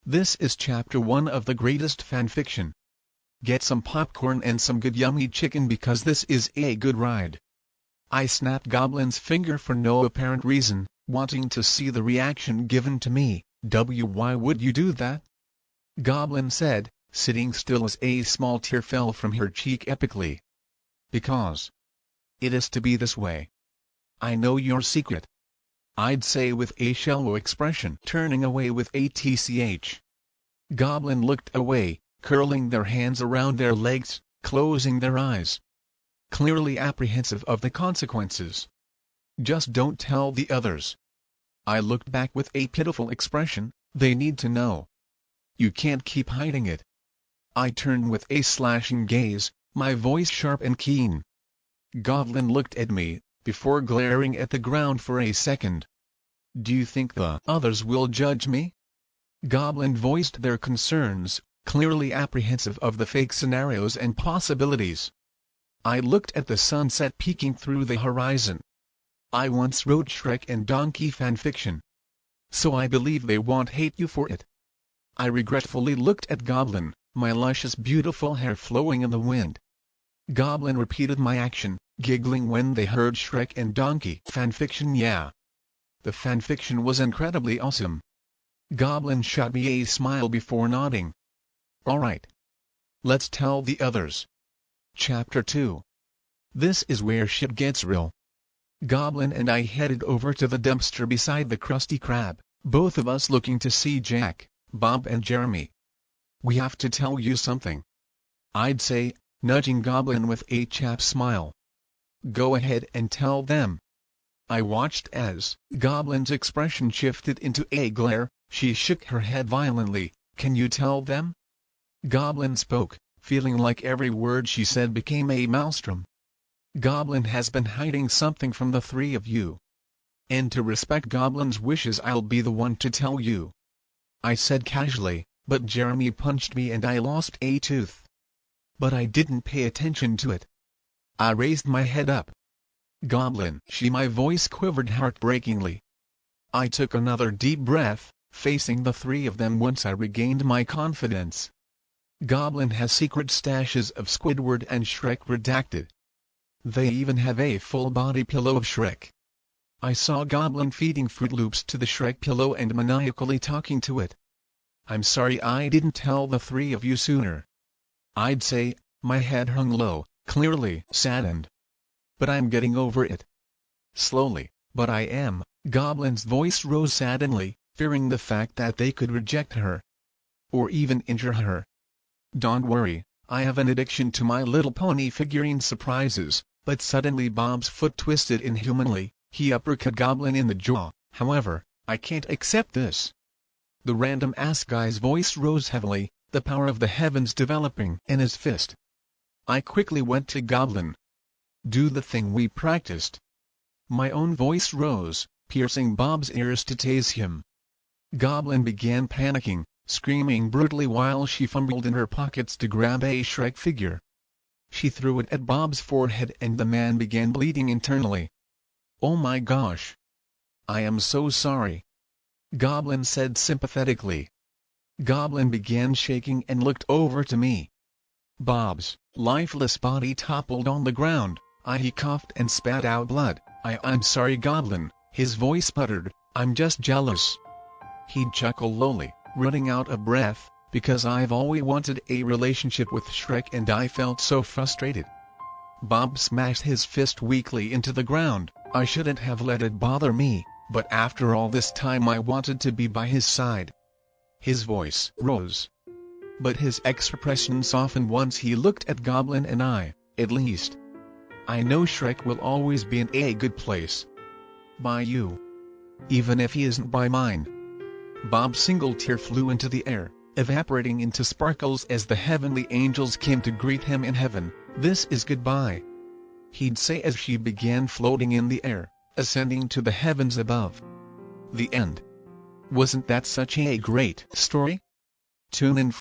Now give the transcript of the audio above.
This is chapter 1 of the greatest fanfiction. Get some popcorn and some good yummy chicken because this is a good ride. I snapped Goblin's finger for no apparent reason, wanting to see the reaction given to me. Why would you do that? Goblin said, sitting still as a small tear fell from her cheek epically. Because it is to be this way. I know your secret. I'd say with a shallow expression, turning away with a tch. Goblin looked away, curling their hands around their legs, closing their eyes, clearly apprehensive of the consequences. Just don't tell the others. I looked back with a pitiful expression. They need to know. You can't keep hiding it. I turned with a slashing gaze, my voice sharp and keen. Goblin looked at me, before glaring at the ground for a second. Do you think the others will judge me? Goblin voiced their concerns, clearly apprehensive of the fake scenarios and possibilities. I looked at the sunset peeking through the horizon. I once wrote Shrek and Donkey fanfiction, so I believe they won't hate you for it. I regretfully looked at Goblin, my luscious beautiful hair flowing in the wind. Goblin repeated my action, giggling when they heard Shrek and Donkey fanfiction. Yeah. The fanfiction was incredibly awesome. Goblin shot me a smile before nodding. Alright. Let's tell the others. Chapter 2. This is where shit gets real. Goblin and I headed over to the dumpster beside the Krusty Krab, both of us looking to see Jack, Bob and Jeremy. We have to tell you something, I'd say, nudging Goblin with a chap smile. Go ahead and tell them. I watched as Goblin's expression shifted into a glare. She shook her head violently. Can you tell them? Goblin spoke, feeling like every word she said became a maelstrom. Goblin has been hiding something from the three of you. And to respect Goblin's wishes, I'll be the one to tell you. I said casually, but Jeremy punched me and I lost a tooth. But I didn't pay attention to it. I raised my head up. Goblin, my voice quivered heartbreakingly. I took another deep breath, facing the three of them once I regained my confidence. Goblin has secret stashes of Squidward and Shrek redacted. They even have a full-body pillow of Shrek. I saw Goblin feeding Fruit Loops to the Shrek pillow and maniacally talking to it. I'm sorry I didn't tell the three of you sooner. I'd say, my head hung low, clearly saddened. But I'm getting over it. Slowly, but I am. Goblin's voice rose suddenly, fearing the fact that they could reject her. Or even injure her. Don't worry, I have an addiction to My Little Pony figurine surprises. But suddenly Bob's foot twisted inhumanly, he uppercut Goblin in the jaw. However, I can't accept this. The random-ass guy's voice rose heavily, the power of the heavens developing in his fist. I quickly went to Goblin. Do the thing we practiced. My own voice rose, piercing Bob's ears to tase him. Goblin began panicking, screaming brutally while she fumbled in her pockets to grab a Shrek figure. She threw it at Bob's forehead and the man began bleeding internally. Oh my gosh. I am so sorry. Goblin said sympathetically. Goblin began shaking and looked over to me. Bob's lifeless body toppled on the ground. He coughed and spat out blood. I'm sorry Goblin, his voice sputtered, I'm just jealous. He'd chuckle lowly, running out of breath, because I've always wanted a relationship with Shrek and I felt so frustrated. Bob smashed his fist weakly into the ground. I shouldn't have let it bother me, but after all this time I wanted to be by his side. His voice rose, but his expression softened once he looked at Goblin and I. At least I know Shrek will always be in a good place. By you. Even if he isn't by mine. Bob's single tear flew into the air, evaporating into sparkles as the heavenly angels came to greet him in heaven. This is goodbye, he'd say as she began floating in the air, ascending to the heavens above. The end. Wasn't that such a great story? Tune in